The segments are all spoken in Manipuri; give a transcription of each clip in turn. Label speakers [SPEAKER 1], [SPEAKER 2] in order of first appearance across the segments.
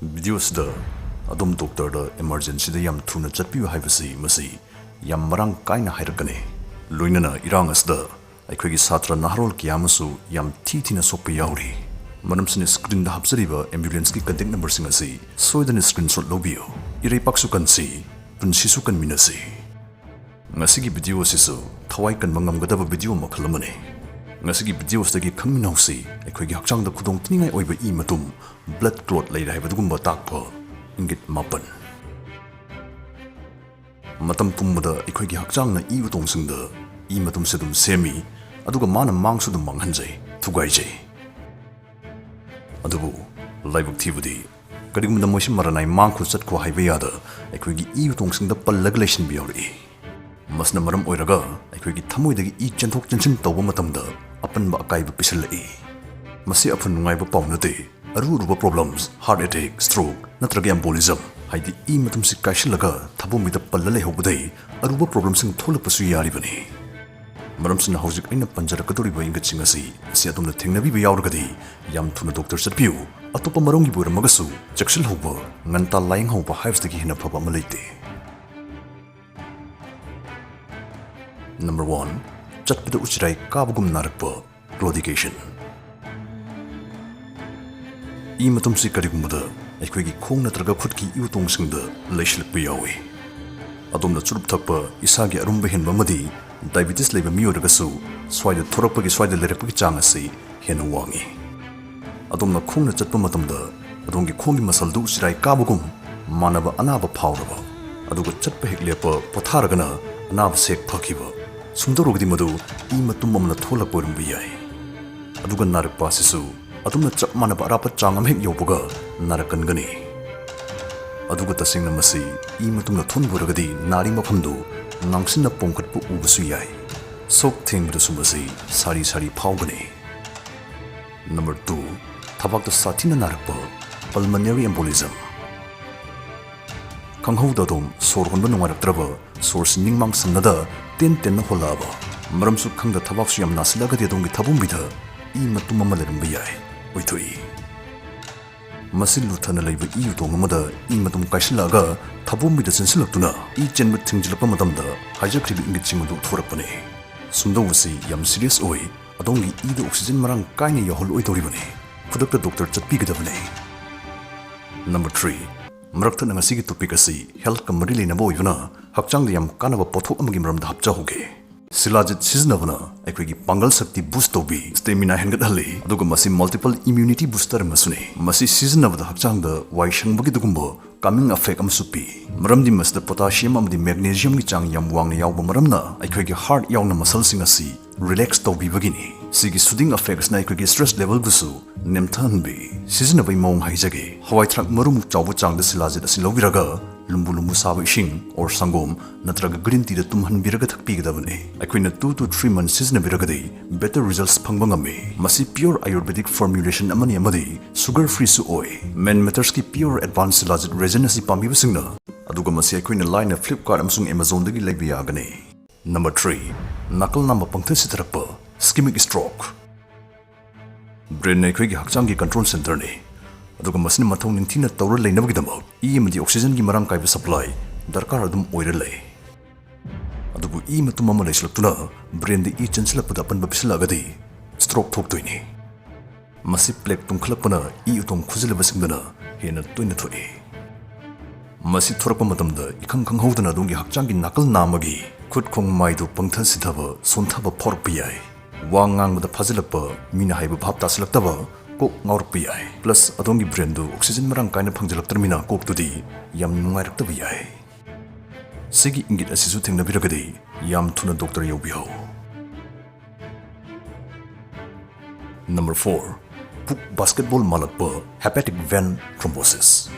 [SPEAKER 1] ꯚꯤꯗꯤꯑꯣꯁꯤꯗ ꯑꯗꯣꯝ ꯗꯣꯛꯇꯔꯗ ꯏꯃꯔꯖꯦꯟꯁꯤꯗ ꯌꯥꯝ ꯊꯨꯅ ꯆꯠꯄꯤꯌꯨ ꯍꯥꯏꯕꯁꯤ ꯃꯁꯤ ꯌꯥꯝ ꯃꯔꯥꯡ ꯀꯥꯏꯅ ꯍꯥꯏꯔꯛꯀꯅꯤ꯫ ꯂꯣꯏꯅꯅ ꯏꯔꯥꯡ ꯑꯁꯤꯗ ꯑꯩꯈꯣꯏꯒꯤ ꯁꯥꯇ꯭ꯔ ꯅꯍꯥꯔꯣꯜ ꯀꯌꯥ ꯑꯃꯁꯨ ꯌꯥꯝ ꯊꯤꯅ ꯁꯣꯛꯄ ꯌꯥꯎꯔꯤ꯫ ꯃꯔꯝꯁꯤꯅ ꯁ꯭ꯀ꯭ꯔꯤꯟꯗ ꯍꯥꯞꯆꯔꯤꯕ ꯑꯦꯝꯕꯨꯂꯦꯟꯁꯀꯤ ꯀꯟꯇꯦꯛ ꯅꯝꯕꯔꯁꯤꯡ ꯑꯁꯤ ꯁꯣꯏꯗꯅ ꯁ꯭ꯀ꯭ꯔꯤꯟꯁꯣꯠ ꯂꯧꯕꯤꯌꯨ꯫ ꯏꯔꯩꯄꯥꯛꯁꯨ ꯀꯟꯁꯤ, ꯄꯨꯟꯁꯤꯁꯨ ꯀꯟꯃꯤꯟꯅꯁꯤ꯫ ꯉꯁꯤꯒꯤ ꯚꯤꯗꯤꯑꯣ ꯑꯁꯤꯁꯨ ꯊꯋꯥꯏ ꯀꯟꯕ ꯉꯝꯒꯗꯕ ꯚꯤꯗꯤꯑꯣ ꯃꯈꯜ ꯑꯃꯅꯤ꯫ ꯉꯁꯤꯒꯤ ꯚꯤꯗꯤꯑꯣꯁꯤꯗꯒꯤ ꯈꯪꯃꯤꯟꯅꯍꯧꯁꯤ ꯑꯩꯈꯣꯏꯒꯤ ꯍꯛꯆꯥꯡꯗ ꯈꯨꯗꯣꯡꯊꯤꯅꯤꯡꯉꯥꯏ ꯑꯣꯏꯕ ꯏ ꯃꯇꯨꯝ ꯕ꯭ꯂꯗ ꯀ꯭ꯂꯣꯠ ꯂꯩꯔꯦ ꯍꯥꯏꯕꯗꯨꯒꯨꯝꯕ ꯇꯥꯛꯄ ꯏꯪꯒꯤꯠ 9꯫ ꯃꯇꯝ ꯄꯨꯝꯕꯗ ꯑꯩꯈꯣꯏꯒꯤ ꯍꯛꯆꯥꯡꯅ ꯏ ꯎꯇꯣꯡꯁꯤꯡꯗ ꯏ ꯃꯇꯨꯝꯁꯦ ꯑꯗꯨꯝ ꯁꯦꯝꯃꯤ, ꯑꯗꯨꯒ ꯃꯥꯅ ꯃꯥꯡꯁꯨ ꯑꯗꯨꯝ ꯃꯥꯡꯍꯟꯖꯩ, ꯊꯨꯒꯥꯏꯖꯩ꯫ ꯑꯗꯨꯕꯨ ꯂꯥꯏꯕꯛ ꯊꯤꯕꯗꯤ ꯀꯔꯤꯒꯨꯝꯕꯗ ꯃꯣꯏꯁꯤ ꯃꯔꯅꯥꯏ ꯃꯥꯡꯈꯣ ꯆꯠꯈꯣ ꯍꯥꯏꯕ ꯌꯥꯗ ꯑꯩꯈꯣꯏꯒꯤ ꯏ ꯎꯇꯣꯡꯁꯤꯡꯗ ꯄꯜꯂꯒ ꯂꯩꯁꯤꯟꯕ ꯌꯥꯎꯔꯛꯏ꯫ ꯃꯁꯤꯅ ꯃꯔꯝ ꯑꯣꯏꯔꯒ ꯑꯩꯈꯣꯏꯒꯤ ꯊꯃꯣꯏꯗꯒꯤ ꯏ ꯆꯦꯟꯊꯣꯛ ꯆꯦꯟꯁꯤꯟ ꯇꯧꯕ ꯃꯇꯝꯗ ꯑꯄꯟꯕ ꯑꯀꯥꯏꯕ ꯄꯤꯁꯜꯂꯛꯏ꯫ ꯃꯁꯤ ꯑꯐ ꯅꯨꯡꯉꯥꯏꯕ ꯄꯥꯎ ꯅꯠꯇꯦ꯫ ꯑꯔꯨ-ꯑꯔꯨꯕ ꯄ꯭ꯔꯣꯕ꯭ꯂꯦꯝꯁ, ꯍꯥꯔꯠ ꯑꯦꯇꯦꯛ, ꯁ꯭ꯇ꯭ꯔꯣꯛ ꯅꯠꯇ꯭ꯔꯒ ꯑꯦꯝꯕꯣꯂꯤꯖꯝ ꯍꯥꯏꯗꯤ ꯏ ꯃꯇꯨꯝꯁꯤ ꯀꯥꯏꯁꯤꯜꯂꯒ ꯊꯕꯣꯝꯕꯤꯗ ꯄꯜꯂ ꯂꯩꯍꯧꯕꯗꯩ ꯑꯔꯨꯕ ꯄ꯭ꯔꯣꯕ꯭ꯂꯦꯝꯁꯤꯡ ꯊꯣꯛꯂꯛꯄꯁꯨ ꯌꯥꯔꯤꯕꯅꯤ꯫ ꯃꯔꯝꯁꯤꯅ ꯍꯧꯖꯤꯛ ꯑꯩꯅ ꯄꯟꯖꯔꯛꯀꯗꯧꯔꯤꯕ ꯏꯪꯒꯠꯁꯤꯡ ꯑꯁꯤ ꯑꯗꯣꯝꯅ ꯊꯦꯡꯅꯕꯤꯕ ꯌꯥꯎꯔꯒꯗꯤ ꯌꯥꯝ ꯊꯨꯅ ꯗꯣꯛꯇꯔ ꯆꯠꯄꯤꯌꯨ꯫ ꯑꯇꯣꯞꯄ ꯃꯔꯝꯒꯤꯕꯨ ꯑꯣꯏꯔꯝꯃꯒꯁꯨ ꯆꯦꯛꯁꯤꯜꯍꯧꯕ, ꯉꯟꯇꯥ ꯂꯥꯌꯦꯡꯍꯧꯕ ꯍꯥꯏꯕꯁꯤꯗꯒꯤ ꯍꯦꯟꯅ ꯐꯕ ꯑꯃ ꯂꯩꯇꯦ꯫ ꯅꯝꯕꯔ 1, ꯆꯠꯄꯗ ꯎꯆꯤꯔꯥꯏ ꯀꯥꯕꯒꯨꯝ ꯅꯥꯔꯛꯄ ꯀ꯭ꯂꯣꯗꯤꯀꯦꯁꯟ꯫ ꯏ ꯃꯇꯨꯝꯁꯤ ꯀꯔꯤꯒꯨꯝꯕꯗ ꯑꯩꯈꯣꯏꯒꯤ ꯈꯣꯡ ꯅꯠꯇ꯭ꯔꯒ ꯈꯨꯠꯀꯤ ꯏ ꯎꯇꯣꯡꯁꯤꯡꯗ ꯂꯩꯁꯤꯜꯂꯛꯄ ꯌꯥꯎꯏ꯫ ꯑꯗꯣꯝꯅ ꯆꯨꯔꯨꯞ ꯊꯛꯄ, ꯏꯁꯥꯒꯤ ꯑꯔꯨꯝꯕ ꯍꯦꯟꯕ ꯑꯃꯗꯤ ꯗꯥꯏꯕꯦꯇꯤꯁ ꯂꯩꯕ ꯃꯤ ꯑꯣꯏꯔꯒꯁꯨ ꯁ꯭ꯋꯥꯏꯗ ꯂꯩꯔꯛꯄꯒꯤ ꯆꯥꯡ ꯑꯁꯤ ꯍꯦꯟꯅ ꯋꯥꯡꯏ꯫ ꯑꯗꯣꯝꯅ ꯈꯣꯡꯅ ꯆꯠꯄ ꯃꯇꯝꯗ ꯑꯗꯣꯝꯒꯤ ꯈꯣꯡꯒꯤ ꯃꯁꯜꯗꯨ ꯎꯆꯤꯔꯥꯏ ꯀꯥꯕꯒꯨꯝ ꯃꯥꯟꯅꯕ ꯑꯅꯥꯕ ꯐꯥꯎꯔꯕ, ꯑꯗꯨꯒ ꯆꯠꯄ ꯍꯦꯛ ꯂꯦꯞꯄ ꯄꯣꯊꯥꯔꯒꯅ ꯑꯅꯥꯕ ꯁꯦꯛ ꯐꯈꯤꯕ, ꯁꯨꯝꯗꯧꯔꯒꯗꯤ ꯃꯗꯨ ꯏ ꯃꯇꯨꯝ ꯑꯃꯅ ꯊꯣꯛꯂꯛꯄ ꯑꯣꯏꯔꯝꯕ ꯌꯥꯏ꯫ ꯑꯗꯨꯒ ꯅꯥꯔꯛꯄ ꯑꯁꯤꯁꯨ ꯑꯗꯨꯝꯅ ꯆꯞ ꯃꯥꯟꯅꯕ ꯑꯔꯥꯞꯄ ꯆꯥꯡ ꯑꯃ ꯍꯦꯛ ꯌꯧꯕꯒ ꯅꯥꯔꯛꯀꯟꯒꯅꯤ꯫ ꯑꯗꯨꯒ ꯇꯁꯦꯡꯅ ꯃꯁꯤ ꯏ ꯃꯇꯨꯡꯗ ꯊꯣꯟꯕ ꯑꯣꯏꯔꯒꯗꯤ ꯅꯥꯔꯤ ꯃꯐꯝꯗꯨ ꯉꯥꯡꯁꯤꯟꯅ ꯄꯣꯝꯈꯠꯄ ꯎꯕꯁꯨ ꯌꯥꯏ꯫ ꯁꯣꯛ ꯊꯦꯡꯕꯗꯁꯨ ꯃꯁꯤ ꯁꯥꯔꯤ ꯐꯥꯎꯒꯅꯤ꯫ ꯅꯝꯕꯔ 2, ꯊꯕꯥꯛꯇ ꯁꯥꯊꯤꯅ ꯅꯥꯔꯛꯄ ꯄꯜꯃꯅꯔꯤ ꯑꯦꯝꯕꯣꯂꯤꯖꯝ꯫ ꯈꯪꯍꯧꯗ ꯑꯗꯣꯝ ꯁꯣꯔ ꯍꯣꯟꯕ ꯅꯨꯡꯉꯥꯏꯔꯛꯇ꯭ꯔꯕ, ꯁꯣꯔꯁꯤ ꯅꯤꯡꯃꯥꯡ ꯁꯝꯅꯗ ꯇꯦꯟꯅ ꯍꯣꯜꯂꯛꯑꯕ, ꯃꯔꯝꯁꯨ ꯈꯪꯗ ꯊꯕꯥꯛꯁꯨ ꯌꯥꯝ ꯅꯥꯁꯤꯜꯂꯒꯗꯤ ꯑꯗꯣꯝꯒꯤ ꯊꯕꯣꯡꯕꯤꯗ ꯏ ꯃꯇꯨꯝ ꯑꯃ ꯂꯩꯔꯝꯕ ꯌꯥꯏ, ꯑꯣꯏꯊꯣꯛꯏ꯫ ꯃꯁꯤ ꯂꯨꯊꯅ ꯂꯩꯕ ꯏ ꯎꯇꯣꯡ ꯑꯃꯗ ꯏ ꯃꯇꯨꯝ ꯀꯥꯏꯁꯤꯜꯂꯛꯑꯒ ꯊꯕꯣꯡꯕꯤꯗ ꯆꯦꯟꯁꯤꯜꯂꯛꯇꯨꯅ ꯏ ꯆꯦꯟꯕ ꯊꯤꯡꯖꯤꯜꯂꯛꯄ ꯃꯇꯝꯗ ꯍꯥꯏꯖꯈ꯭ꯔꯤꯕ ꯏꯪꯒꯤꯠꯁꯤꯡ ꯑꯗꯨ ꯎꯠꯊꯣꯔꯛꯄꯅꯤ꯫ ꯁꯨꯝꯗꯧꯕꯁꯤ ꯌꯥꯝ ꯁꯤꯔꯤꯌꯁ ꯑꯣꯏ꯫ ꯑꯗꯣꯝꯒꯤ ꯏꯗ ꯑꯣꯛꯁꯤꯖꯦꯟ ꯃꯔꯥꯡ ꯀꯥꯏꯅ ꯌꯧꯍꯜꯂꯣꯏꯗꯧꯔꯤꯕꯅꯤ꯫ ꯈꯨꯗꯛꯇ ꯗꯣꯛꯇꯔ ꯆꯠꯄꯤꯒꯗꯕꯅꯤ꯫ ꯅꯝꯕꯔ 3, ꯃꯔꯛꯊꯠꯅ ꯉꯁꯤꯒꯤ ꯇꯣꯄꯤꯛ ꯑꯁꯤ ꯍꯦꯜꯊꯀ ꯃꯔꯤ ꯂꯩꯅꯕ ꯑꯣꯏꯕꯅ ꯍꯛꯆꯥꯡꯗ ꯌꯥꯝ ꯀꯥꯟꯅꯕ ꯄꯣꯠꯊꯣꯛ ꯑꯃꯒꯤ ꯃꯔꯝꯗ ꯍꯥꯞꯆꯍꯧꯒꯦ꯫ ꯁꯤꯂꯥꯖꯤꯠ ꯁꯤꯖꯤꯟꯅꯕꯅ ꯑꯩꯈꯣꯏꯒꯤ ꯄꯥꯡꯒꯜ ꯁꯛꯇꯤ ꯕꯨꯁ ꯇꯧꯕꯤ, ꯁ꯭ꯇꯦꯃꯤꯅꯥ ꯍꯦꯟꯒꯠꯍꯜꯂꯤ, ꯑꯗꯨꯒ ꯃꯁꯤ ꯃꯜꯇꯤꯄꯜ ꯏꯝꯌꯨꯅꯤꯇꯤ ꯕꯨꯁꯇꯔ ꯑꯃꯁꯨꯅꯤ꯫ ꯃꯁꯤ ꯁꯤꯖꯤꯟꯅꯕꯗ ꯍꯛꯆꯥꯡꯗ ꯋꯥꯏ ꯁꯪꯕꯒꯤꯗꯨꯒꯨꯝꯕ ꯀꯥꯃꯤꯡ ꯑꯐꯦꯛ ꯑꯃꯁꯨ ꯄꯤ, ꯃꯔꯝꯗꯤ ꯃꯁꯤꯗ ꯄꯣꯇꯥꯁꯤꯌꯝ ꯑꯃꯗꯤ ꯃꯦꯒꯅꯦꯁꯤꯌꯝꯒꯤ ꯆꯥꯡ ꯌꯥꯝ ꯋꯥꯡꯅ ꯌꯥꯎꯕ ꯃꯔꯝꯅ ꯑꯩꯈꯣꯏꯒꯤ ꯍꯥꯔꯠ ꯌꯥꯎꯅ ꯃꯁꯜꯁꯤꯡ ꯑꯁꯤ ꯔꯤꯂꯦꯛꯁ ꯇꯧꯕꯤꯕꯒꯤꯅꯤ꯫ ꯁꯤꯒꯤ ꯁꯨꯗꯤꯡ ꯑꯐꯦꯛ ꯑꯁꯤꯅ ꯑꯩꯈꯣꯏꯒꯤ ꯁ꯭ꯇ꯭ꯔꯦꯁ ꯂꯦꯚꯦꯜꯕꯨꯁꯨ ꯅꯦꯝꯊꯍꯟꯕꯤ꯫ ꯁꯤꯖꯤꯟꯅꯕꯒꯤ ꯃꯑꯣꯡ ꯍꯥꯏꯖꯒꯦ꯫ ꯍꯋꯥꯏꯊꯔꯥꯛ ꯃꯔꯨꯃꯨꯛ ꯆꯥꯎꯕ ꯆꯥꯡꯗ ꯁꯤꯂꯥꯖꯤꯠ ꯑꯁꯤ ꯂꯧꯕꯤꯔꯒ ꯂꯨꯝꯕꯨ ꯁꯥꯕ ꯏꯁꯤꯡ ꯑꯣꯔ ꯁꯪꯒꯣꯝ ꯅꯠꯇ꯭ꯔꯒ ꯒ꯭ꯔꯤꯟ ꯇꯤꯗ ꯇꯨꯝꯍꯟꯕꯤꯔꯒ ꯊꯛꯄꯤꯒꯗꯕꯅꯤ꯫ ꯑꯩꯈꯣꯏꯅ 2 to 3 months ꯁꯤꯖꯤꯟꯅꯕꯤꯔꯒꯗꯤ ꯕꯦꯇꯔ ꯔꯤꯖꯜꯠꯁ ꯐꯪꯕ ꯉꯝꯃꯤ꯫ ꯃꯁꯤ ꯄꯤꯌꯣꯔ ꯑꯌꯨꯔꯕꯦꯗꯤꯛ ꯐꯣꯔꯃꯨꯂꯦꯁꯟ ꯑꯃꯅꯤ ꯑꯃꯗꯤ ꯁꯨꯒꯔ ꯐ꯭ꯔꯤꯁꯨ ꯑꯣꯏ꯫ ꯃꯦꯟꯃꯦꯇꯔꯁꯀꯤ ꯄꯤꯌꯣꯔ ꯑꯦꯗꯚꯥꯟꯁ ꯁꯤꯂꯥꯖꯤꯠ ꯔꯦꯖꯟ ꯑꯁꯤ ꯄꯥꯝꯕꯤꯕꯁꯤꯡꯅ, ꯑꯗꯨꯒ ꯃꯁꯤ ꯑꯩꯈꯣꯏꯅ ꯂꯥꯏꯅ ꯐ꯭ꯂꯤꯞꯀꯥꯔꯠ ꯑꯃꯁꯨꯡ ꯑꯦꯃꯥꯖꯣꯟꯗꯒꯤ ꯂꯩꯕ ꯌꯥꯒꯅꯤ꯫ ꯅꯝꯕꯔ 3, ꯅꯥꯀꯜ ꯅꯥꯝꯃ ꯄꯪꯊ ꯁꯤꯊꯔꯛꯄ ꯏꯁꯀꯤꯃꯤꯛ ꯁ꯭ꯇ꯭ꯔꯣꯛ꯫ ꯕ꯭ꯔꯦꯟꯅ ꯑꯩꯈꯣꯏꯒꯤ ꯍꯛꯆꯥꯡꯒꯤ ꯀꯟꯇ꯭ꯔꯣꯜ ꯁꯦꯟꯇꯔꯅꯤ, ꯑꯗꯨꯒ ꯃꯁꯤꯅ ꯃꯊꯧ ꯅꯤꯡꯊꯤꯅ ꯇꯧꯔ ꯂꯩꯅꯕꯒꯤꯗꯃꯛ ꯏ ꯑꯃꯗꯤ ꯑꯣꯛꯁꯤꯖꯦꯟꯒꯤ ꯃꯔꯥꯡ ꯀꯥꯏꯕ ꯁꯄ꯭ꯂꯥꯏ ꯗꯔꯀꯥꯔ ꯑꯗꯨꯝ ꯑꯣꯏꯔ ꯂꯩ꯫ ꯑꯗꯨꯕꯨ ꯏ ꯃꯇꯨꯝ ꯑꯃ ꯂꯩꯁꯤꯜꯂꯛꯇꯨꯅ ꯕ꯭ꯔꯦꯟꯗ ꯏ ꯆꯦꯟꯁꯤꯜꯂꯛꯄꯗ ꯑꯄꯟꯕ ꯄꯤꯁꯤꯜꯂꯛꯑꯒꯗꯤ ꯁ꯭ꯇ꯭ꯔꯣꯛ ꯊꯣꯛꯇꯣꯏꯅꯤ꯫ ꯃꯁꯤ ꯄ꯭ꯂꯦꯛ ꯇꯨꯡꯈꯠꯂꯛꯄꯅ ꯏ ꯎꯇꯣꯡ ꯈꯨꯖꯤꯜꯂꯕꯁꯤꯡꯗꯅ ꯍꯦꯟꯅ ꯇꯣꯏꯅ ꯊꯣꯛꯏ꯫ ꯃꯁꯤ ꯊꯣꯔꯛꯄ ꯃꯇꯝꯗ ꯏꯈꯪ ꯈꯪꯍꯧꯗꯅ ꯑꯗꯣꯝꯒꯤ ꯍꯛꯆꯥꯡꯒꯤ ꯅꯥꯀꯜ ꯅꯥꯝꯃꯒꯤ ꯈꯨꯠ ꯈꯣꯡ ꯃꯥꯏꯗꯨ ꯄꯪꯊ ꯁꯤꯊꯕ, ꯁꯣꯟꯊꯕ ꯐꯥꯎꯔꯛꯄ ꯌꯥꯏ꯫ ꯋꯥ ꯉꯥꯡꯕꯗ ꯐꯥꯖꯤꯜꯂꯛꯄ, ꯃꯤꯅ ꯍꯥꯏꯕ ꯚꯥꯞ ꯇꯥꯁꯤꯜꯂꯛꯇꯕ, ꯀꯣꯛ ꯉꯥꯎꯔꯛꯄ ꯌꯥꯏ꯫ ꯄ꯭ꯂꯁ ꯑꯗꯣꯝꯒꯤ ꯕ꯭ꯔꯦꯟꯗꯨ ꯑꯣꯛꯁꯤꯖꯦꯟ ꯃꯔꯥꯡ ꯀꯥꯏꯅ ꯐꯪꯖꯜꯂꯛꯇ꯭ꯔꯕꯅꯤꯅ ꯀꯣꯛꯇꯨꯗꯤ ꯌꯥꯝ ꯅꯨꯡꯉꯥꯏꯔꯛꯇꯕ ꯌꯥꯏ꯫ ꯁꯤꯒꯤ ꯏꯪꯒꯤꯠ ꯑꯁꯤꯁꯨ ꯊꯦꯡꯅꯕꯤꯔꯒꯗꯤ ꯌꯥꯝ ꯊꯨꯅ ꯗꯣꯛꯇꯔ ꯌꯧꯕꯤꯌꯨ꯫ ꯅꯝꯕꯔ 4, ꯄꯨꯛ ꯕꯥꯁꯀꯦꯠꯕꯣꯜ ꯃꯥꯜꯂꯛꯄ ꯍꯦꯄꯥꯇꯤꯛ ꯚꯦꯟ ꯊ꯭ꯔꯣꯝꯕꯣꯁꯤꯁ꯫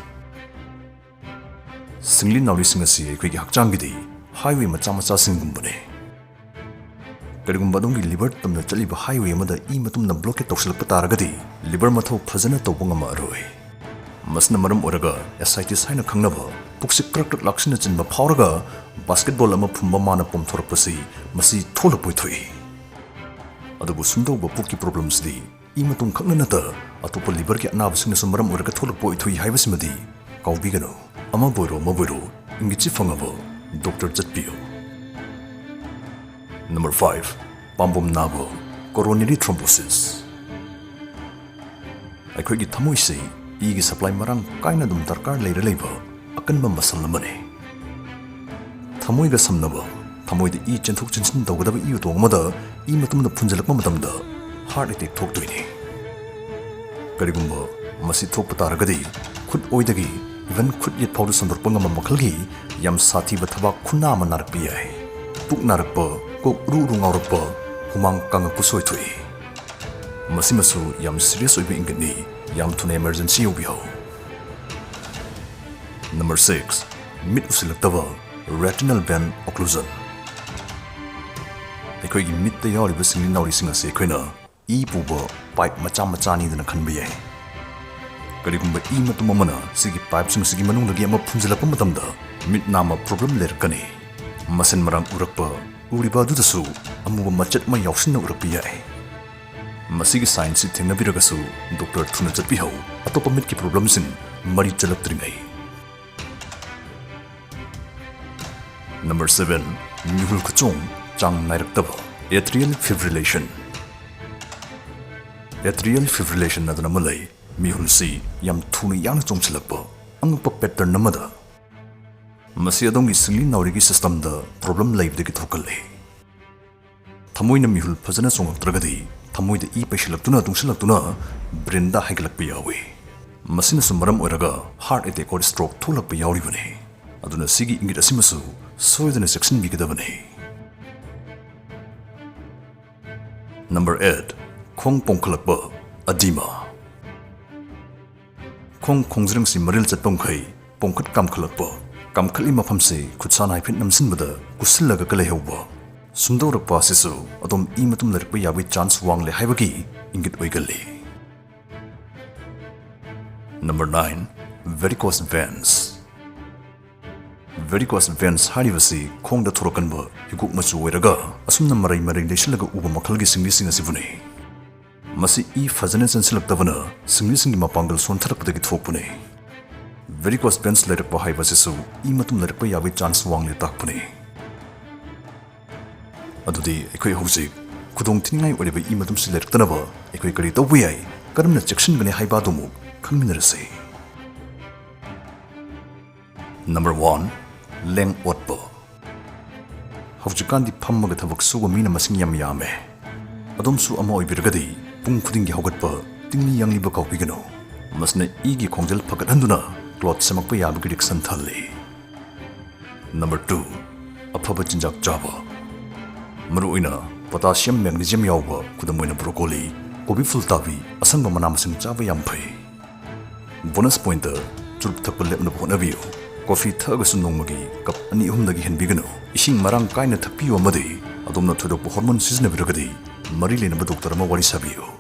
[SPEAKER 1] ꯁꯤꯡꯂꯤ ꯅꯥꯎꯔꯤꯁꯤꯡ ꯑꯁꯤ ꯑꯩꯈꯣꯏꯒꯤ ꯍꯛꯆꯥꯡꯒꯤꯗꯤ ꯍꯥꯏꯋꯦ ꯃꯆꯥꯁꯤꯡꯒꯨꯝꯕꯅꯤ꯫ ꯀꯔꯤꯒꯨꯝꯕ ꯑꯗꯣꯝꯒꯤ ꯂꯤꯚꯔ ꯇꯝꯅ ꯆꯠꯂꯤꯕ ꯍꯥꯏꯋꯦ ꯑꯃꯗ ꯏ ꯃꯇꯨꯝꯅ ꯕ꯭ꯂꯣꯀꯦꯠ ꯇꯧꯁꯤꯜꯂꯛꯄ ꯇꯥꯔꯒꯗꯤ ꯂꯤꯚꯔ ꯃꯊꯧ ꯐꯖꯅ ꯇꯧꯕ ꯉꯝꯃꯛꯑꯔꯣꯏ꯫ ꯃꯁꯤꯅ ꯃꯔꯝ ꯑꯣꯏꯔꯒ ꯑꯦꯁꯥꯏꯇꯤꯁ ꯍꯥꯏꯅ ꯈꯪꯅꯕ ꯄꯨꯛꯁꯤ ꯀ꯭ꯔꯛ ꯂꯥꯛꯁꯤꯟꯅ ꯆꯤꯟꯕ ꯐꯥꯎꯔꯒ ꯕꯥꯁꯀꯦꯠꯕꯣꯜ ꯑꯃ ꯐꯨꯝꯕ ꯃꯥꯅ ꯄꯣꯝꯊꯣꯔꯛꯄꯁꯤ ꯃꯁꯤ ꯊꯣꯛꯂꯛꯄꯣꯏ ꯊꯣꯛꯏ꯫ ꯑꯗꯨꯕꯨ ꯁꯨꯝꯗꯧꯕ ꯄꯨꯛꯀꯤ ꯄ꯭ꯔꯣꯕ꯭ꯂꯦꯝꯁꯤꯗꯤ इ मतुम खक्न नत अतोप लिवर के अनाबसिंगसु मरम ओरगा थोलकपो इथुई हाइबसिमदि काउबिगनो अमा बोरो इंगिची फंगबो डॉक्टर चटपियो नंबर 5 पाम्बोम नाबो कोरोनरी थ्रोम्बोसिस अखोगी थमोइसे इ गी सप्लाई मरंग काइना दुम दरकार लेरे लेबो अकनबा मसल नमने थमोइगा समनबो थमोइद इ चेंथोक चिंसिन तौगदबा इ उतोंगमदा इ मतुमदा फुंजलकपा मतमदा हार्ट अटैक थोक्तोइने करिगुम्बो मसी थोकपा तारगदि खुद ओइदगी इवन खुद येत फाउदु संदर्पा ngama मखलगी याम साथीबा थबाक खुना अमा नारकपा याय पुक नारकपा कोक रू ngawrappa humang kangakpu soithoi masimasu yam serious oiba ingani yam thuna emergency 𝗕𝗵𝗶 number 6 mid usilaktaba retinal vein occlusion ekoi gi mid ta yawriba singli nawri singa se khoina e puba pipe macha ni dana khanba yai karigumba e matumamana sigi pipe sing sigi manungdagi ama phunjalakpa matamda mid nama problem lerkani masen marang urakpa ꯎꯔꯤꯕ ꯑꯃꯨꯕ ꯃꯆꯠ ꯑꯃ ꯌꯥꯎꯁꯤꯟꯅ ꯎꯔꯛꯄ ꯌꯥꯏ ꯃꯁꯤꯒꯤ ꯁꯥꯏꯟꯁꯁꯤ ꯊꯦꯡꯅꯕꯤꯔꯒꯁꯨ ꯗꯣꯛꯇꯔ ꯊꯨꯅ ꯆꯠꯄꯤꯍꯧ ꯑꯇꯣꯞꯄ ꯃꯤꯠꯀꯤ ꯄ꯭ꯔꯣꯕ꯭ꯂꯦꯝꯁꯤꯡ ꯃꯔꯤ ꯆꯠꯂꯛꯇ꯭ꯔꯤꯉꯩ Number 7 ꯃꯤꯍꯨꯜ ꯈꯨꯆꯣꯡ ꯆꯥꯡ ꯅꯥꯏꯔꯛꯇꯕ Atrial Fibrillation Atrial Fibrillation ꯑꯗꯨꯅ ꯑꯃ ꯂꯩ ꯃꯤꯍꯨꯜꯁꯤ ꯌꯥꯝ ꯊꯨꯅ ꯌꯥꯡꯅ ꯆꯣꯡꯁꯤꯜꯂꯛꯄ ꯑꯉꯛꯄ ꯄꯦꯇꯔꯟ ꯑꯃꯗ मसी अदोंगी सिंगली नावरीगी सिस्टम द प्रॉब्लम लाइबदगी थोकल्ले थमोइना मिहुल फजना चोंगक्त्रगदी थमोइद इ पैसिलक्तुना तुंगसिलक्तुना ब्रेनदा हाइगलक्पा यावे मसिना सुमरम ओरगा हार्ट अटैक और स्ट्रोक थोलक्पा यावरिबने अदुना सिगी इंगित असिमसु सोयदना सेक्शन बिगदबने Number 8 खोंग पोंखलक्पा एडिमा खोंजरंग सि मरिल चटपमखै पोंखत कामखलक्पा kamkhali mafam se khutsa nai phit namsin bada kusillaga kale hewba sumdorpa sisu adom I matum lerpa yawi chance wangle haibagi ingit oigalle Number 9 varicose veins harivasi khongda thorokanba higuk machu oiraga asumna marai leisilaga uba makhalgi singli singa sibune masi I fazana sensilaktabana singli singi mapangal sontharakpadagi thokpune Varicose veins lerpa haibasisu I matum lerpa yawi chance wangle takpune adudi ekoi hojik khudong thingai oriba I matum si lertanaba ekoi kari tawbu yai karamna section gane haiba dumu khangminarase Number 1 leng otpa hojikandi phammaga thabak suwa mina masing yame adomsu ama oibiragadi pung khudingi hogatpa tingni yangliba kaupigano masna igi khongjal phagathanduna Clot semakpa yabagi diksan thalle Number 2 afaba chinjak chaba maruina potassium magnesium yawba kudamoina broccoli kobi fultabi asangba manamasing chaba yam phai bonus pointer chulp thakpa lepna honabiyo coffee thagasu nongmagi cup ani humdagi henbigano ising marang kaina thakpiyo amadi adomna thodokpa hormone siznabiragadi mari lenaba doctor ama wari sabiyo